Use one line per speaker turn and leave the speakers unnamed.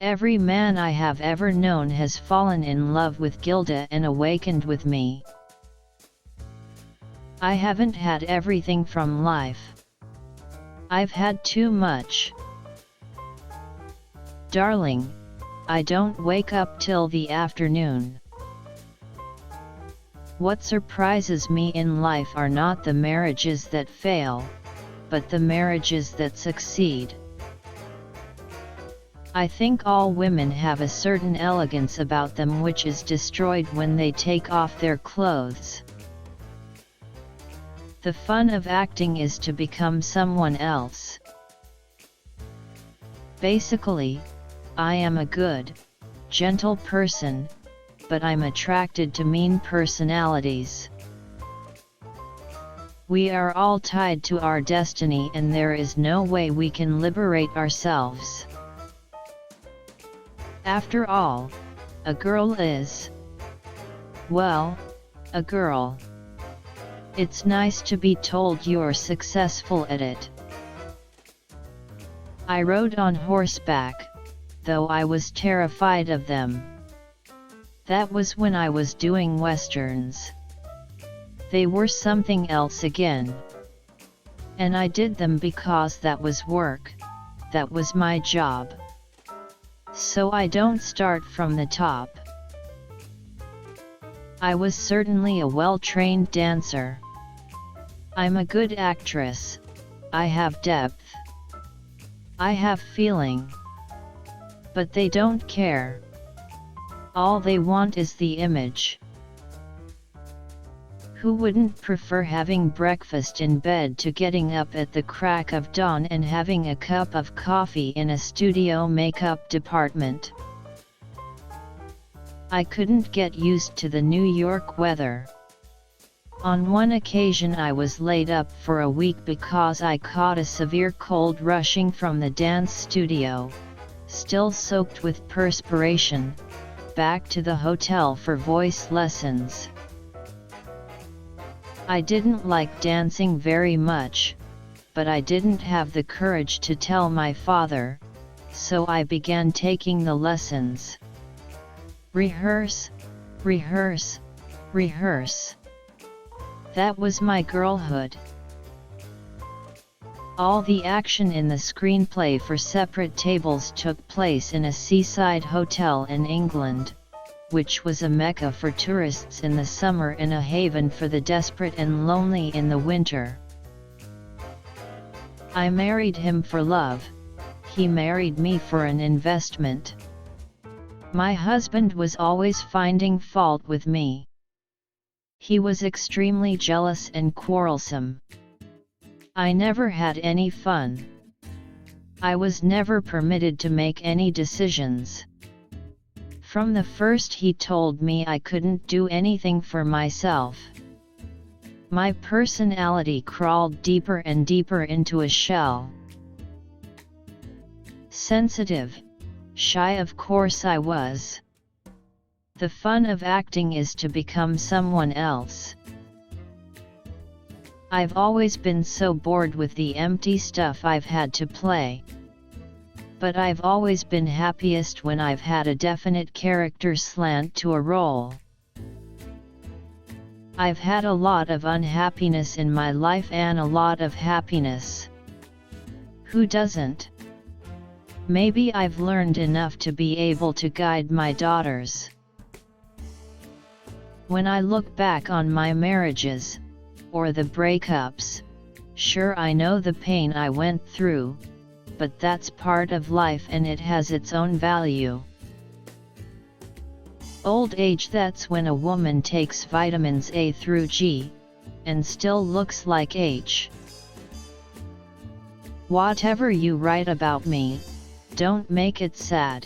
Every man I have ever known has fallen in love with Gilda and awakened with me. I haven't had everything from life. I've had too much. Darling, I don't wake up till the afternoon. What surprises me in life are not the marriages that fail, but the marriages that succeed. I think all women have a certain elegance about them which is destroyed when they take off their clothes. The fun of acting is to become someone else. Basically, I am a good, gentle person, but I'm attracted to mean personalities. We are all tied to our destiny and there is no way we can liberate ourselves. After all, a girl is, well, a girl. It's nice to be told you're successful at it. I rode on horseback, though I was terrified of them. That was when I was doing westerns. They were something else again. And I did them because that was work, that was my job. So I don't start from the top. I was certainly a well-trained dancer. I'm a good actress. I have depth. I have feeling. But they don't care. All they want is the image. Who wouldn't prefer having breakfast in bed to getting up at the crack of dawn and having a cup of coffee in a studio makeup department? I couldn't get used to the New York weather. On one occasion I was laid up for a week because I caught a severe cold rushing from the dance studio, still soaked with perspiration, back to the hotel for voice lessons. I didn't like dancing very much, but I didn't have the courage to tell my father, so I began taking the lessons. Rehearse, rehearse, rehearse. That was my girlhood. All the action in the screenplay for Separate Tables took place in a seaside hotel in England, which was a mecca for tourists in the summer and a haven for the desperate and lonely in the winter. I married him for love, he married me for an investment. My husband was always finding fault with me. He was extremely jealous and quarrelsome. I never had any fun. I was never permitted to make any decisions. From the first he told me I couldn't do anything for myself. My personality crawled deeper and deeper into a shell. Sensitive, shy of course I was. The fun of acting is to become someone else. I've always been so bored with the empty stuff I've had to play. But I've always been happiest when I've had a definite character slant to a role. I've had a lot of unhappiness in my life and a lot of happiness. Who doesn't? Maybe I've learned enough to be able to guide my daughters. When I look back on my marriages, or the breakups, sure I know the pain I went through, but that's part of life and it has its own value. Old age, that's when a woman takes vitamins A through G, and still looks like H. Whatever you write about me, don't make it sad.